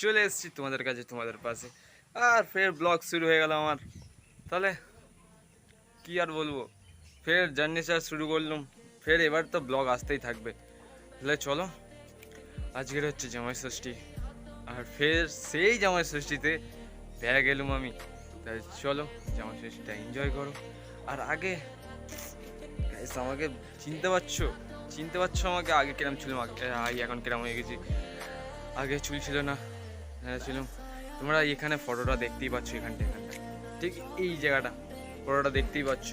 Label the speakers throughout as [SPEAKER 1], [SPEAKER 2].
[SPEAKER 1] চলে এসেছি তোমাদের কাছে, তোমাদের পাশে। আর ফের ব্লগ শুরু হয়ে গেল আমার। তাহলে কি আর বলবো, ফের জার্নি শুরু করলাম। ফের এবার তো ব্লগ আসতেই থাকবে। তাহলে চলো, আজকের হচ্ছে জামাই ষষ্ঠী, আর ফের সেই জামাই ষষ্ঠীতে বেড়া গেলাম আমি। তাই চলো, জামাই ষষ্ঠীটা এনজয় করো। আর আগে আমাকে চিনতে পারছো আমাকে? আগে কিরম ছিলাম, এখন কিরম হয়ে গেছি। আগে চুল ছিল না, ছিলাম। তোমরা এখানে ফটোটা দেখতেই পাচ্ছ, এখানটা ঠিক এই জায়গাটা ফটোটা দেখতেই পাচ্ছ।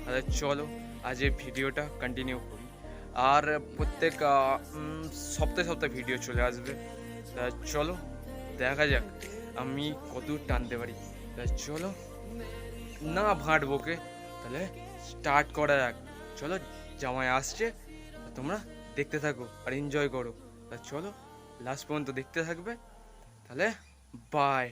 [SPEAKER 1] তাহলে চলো আজ এই ভিডিওটা কন্টিনিউ করি। আর প্রত্যেক সপ্তাহে ভিডিও চলে আসবে। তা চলো দেখা যাক আমি কতদূর টানতে পারি। তা চলো না ভাঁট বকে, তাহলে স্টার্ট করা যাক। চলো, জামাই আসছে, তোমরা দেখতে থাকো আর এনজয় করো। তা চলো লাস্ট পর্যন্ত দেখতে থাকবে। তাহলে বাই।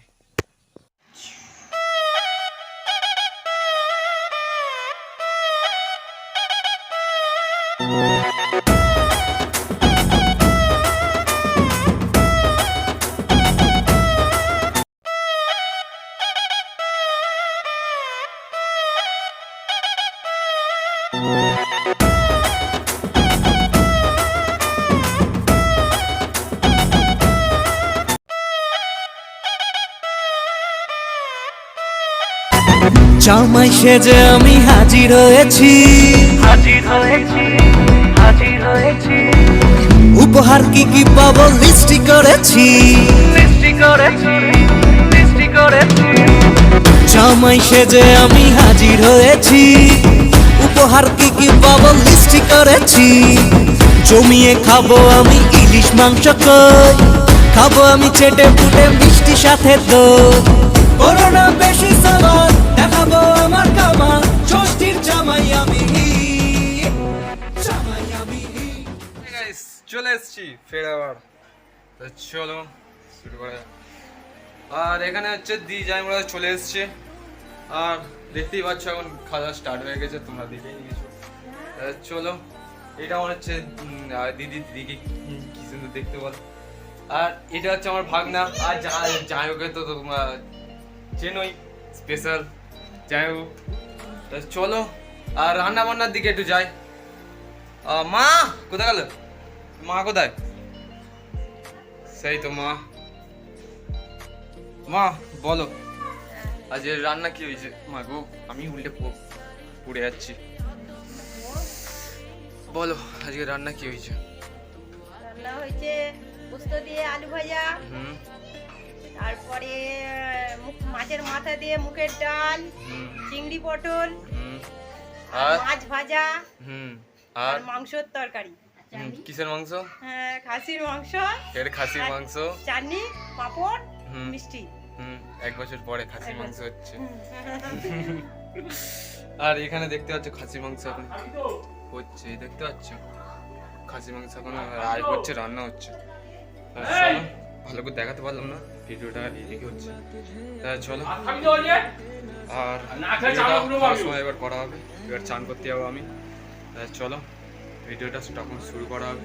[SPEAKER 2] জামাই সেজে আমি হাজির হয়েছি, উপহার কি কি পাবো লিস্টি করেছি। জামাই সেজে আমি হাজির হয়েছি, উপহার কি কি পাবো লিস্টি করেছি। জমিয়ে খাবো আমি ইলিশ মাংস, খাবো আমি চেটে পুটে মিষ্টি সাথে দই। করোনা বেশি সামান দেখাবো আমার কামান, ষষ্ঠীর জামাই আমি,
[SPEAKER 1] চলে এসছি ফের আবার। চলো শুরু করা যাক। আর এখানে হচ্ছে জামাইরা চলে এসছে, আর দেখতেই পাচ্ছ এখন খাওয়া স্টার্ট হয়ে গেছে, তোমরা দেখেই নিয়েছো। চলো, এটা আমার হচ্ছে দিদিকে কি সুন্দর দেখতে বল। আর এটা হচ্ছে আমার ভাগনা। আর জামাইকে তো তোমরা চেনোই, স্পেশাল জামাইবু। চলো আর রান্না বান্নার দিকে একটু যাই। মা কোথায় গেল? মা কোথায়? সেই তো মা বলো আজ রান্না কি হয়েছে? মা গো, আমি উল্টে পুড়ে যাচ্ছি। বলো আজকে রান্না কি হয়েছে?
[SPEAKER 3] রান্না হয়েছে পোস্ত দিয়ে আলু ভাজা, তারপরে মাছের মাথা দিয়ে মুখের ডাল, চিংড়ি পটল, আর মাছ ভাজা,
[SPEAKER 1] আর
[SPEAKER 3] মাংসের তরকারি।
[SPEAKER 1] কিসের মাংস?
[SPEAKER 3] খাসির মাংস।
[SPEAKER 1] খাসির মাংস,
[SPEAKER 3] চাটনি, পাঁপড়, মিষ্টি।
[SPEAKER 1] 1 বছর পরে খাসির মাংস হচ্ছে। আর এখানে দেখতে পাচ্ছ খাসির মাংস এখন হচ্ছে, দেখতে পাচ্ছ খাসির মাংস এখন হচ্ছে, রান্না হচ্ছে। ভালো করে দেখাতে পারলাম না, ভিডিওটা এদিকে হচ্ছে। চলো, আর সময় এবার করা হবে, এবার চান করতে যাবো আমি। চলো ভিডিওটা তখন শুরু করা হবে।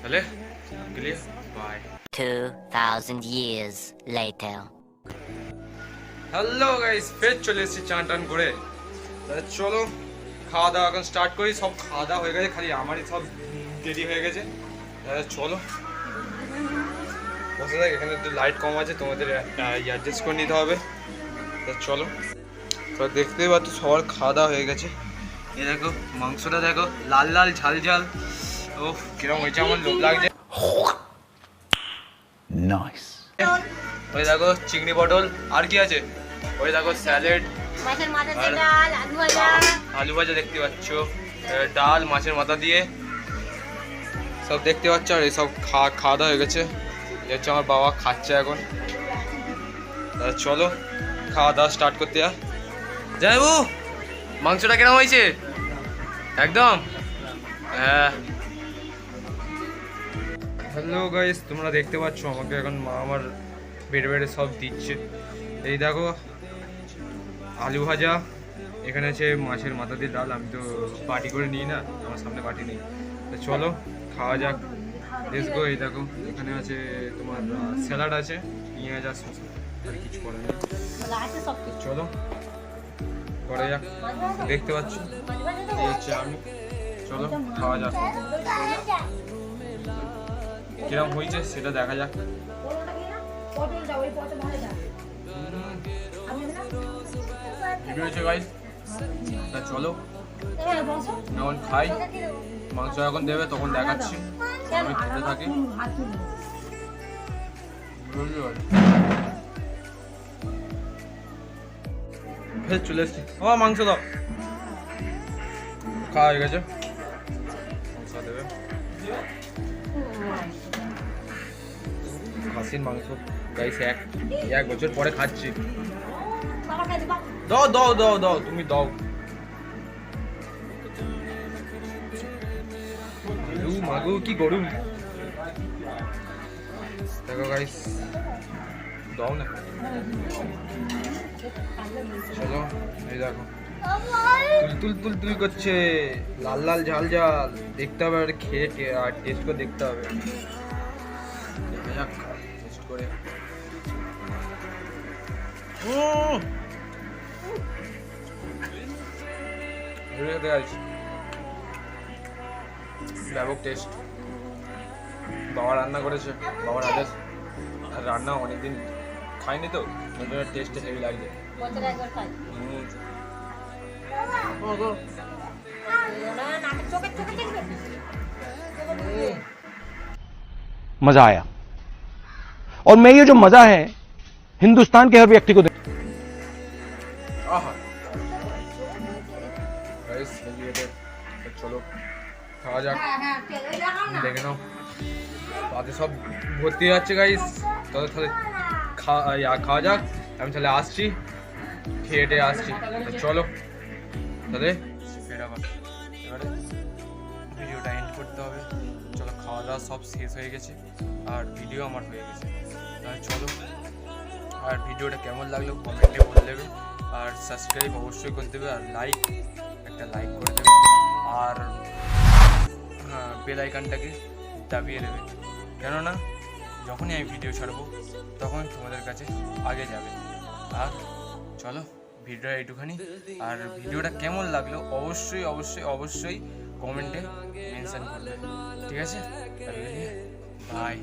[SPEAKER 1] তাহলে bye.
[SPEAKER 4] 2000 years later.
[SPEAKER 1] Hello guys, ফের চলে এসেছি চান টান করে। চলো খাওয়া দাওয়া এখন স্টার্ট করি। সব খাওয়া দাওয়া হয়ে গেছে, খালি আমারই সব দেরি হয়ে গেছে। চলো বসে দেখ, এখানে একটু লাইট কম আছে, তোমাদের অ্যাডজাস্ট করে নিতে হবে। চলো, তো দেখতেই পাচ্ছ সবার খাওয়া দাওয়া হয়ে গেছে। এই দেখো মাংসটা দেখো, লাল লাল ঝাল ঝাল। ও কিরকম হয়েছে, আমার লোভ লাগছে।
[SPEAKER 2] নাইস।
[SPEAKER 1] ওই দেখো চিংড়ি পটল, আর কি আছে? ওই দেখো স্যালাড,
[SPEAKER 3] মাছের মাথা দিয়ে ডাল, আলু ভাজা,
[SPEAKER 1] আলু ভাজা দেখতে পাচ্ছ, ডাল মাছের মাথা দিয়ে সব দেখতে পাচ্ছ। আর এইসব খাওয়া দাওয়া হয়ে গেছে। এই হচ্ছে আমার বাবা খাচ্ছে এখন। চলো খাওয়া দাওয়া স্টার্ট করতে যাবো। মাংসটা কেমন হয়েছে? একদম হ্যাঁ। হ্যালো গাইস, তোমরা দেখতে পাচ্ছ আমাকে এখন মা আমার বেড়ে সব দিচ্ছে। এই দেখো আলু ভাজা, এখানে আছে মাছের মাথা দিয়ে ডাল। আমি তো বাটি করে নিই না, আমার সামনে বাটি নেই। তো চলো খাওয়া যাক। Let's go. এই দেখো এখানে আছে তোমার স্যালাড আছে, পেঁয়াজ আর শসা, আর কিছু করার নেই। তো চলো করা যাক। দেখতে পাচ্ছ এই হচ্ছে আমি, চলো খাওয়া যাক। কিরম হয়েছে সেটা দেখা যাক। হেভি হয়েছে গাইস। তা চলো এখন খাই, মাংস যখন দেবে তখন দেখাচ্ছি, আমি খেতে থাকি। ফের চলে এসছি। আমার মাংস দাও, খাওয়া হয়ে গেছে, মাংস দেবে। খাসির মাংস গাইস, এক বছর পরে খাচ্ছি। দাও দাও দাও দাও, তুমি দাও। মাগু কি গরম, দেখো গাইস, দাও না। চলো এই দেখো তুল তুল তুল তুল করছে, লাল লাল ঝাল ঝাল। দেখতে হবে আর খেয়ে আর টেস্ট করে দেখতে হবে। দেখা যাক টেস্ট করে। ব্যাপক টেস্ট। বাবা রান্না করেছে, বাবার আদেশ। আর রান্না অনেকদিন খাইনি তো, টেস্ট হেভি লাগছে।
[SPEAKER 5] मजा आया और मैं ये जो मजा है हिंदुस्तान के हर व्यक्ति को
[SPEAKER 1] আহা গাইস, হেভি এটা। চলো খাওয়া যাক, দেখে নাও। তাতে সব ভর্তি যাচ্ছে গাইস। তাহলে খাওয়া যাক। আমি তাহলে আসছি, খেয়ে আসছি। চলো তাহলে ফের আবার এবারে ভিডিওটা এন্ড করতে হবে। চলো, খাওয়া দাওয়া সব শেষ হয়ে গেছে আর ভিডিও আমার হয়ে গেছে। তাহলে চলো, আর ভিডিওটা কেমন লাগলো কমেন্টে বলে দেবে, আর সাবস্ক্রাইব অবশ্যই করে দেবে, আর একটা লাইক করে দেবে, আর হ্যাঁ বেল আইকনটাকে দাবিয়ে দেবে, কেননা যখনই আমি ভিডিও ছাড়বো তখন তোমাদের কাছে আগে যাবে। আর চলো, ভিডিওটা এইটুখানি। আর ভিডিওটা কেমন লাগলো অবশ্যই অবশ্যই অবশ্যই কমেন্টে মেনশন করবে, ঠিক আছে? বাই।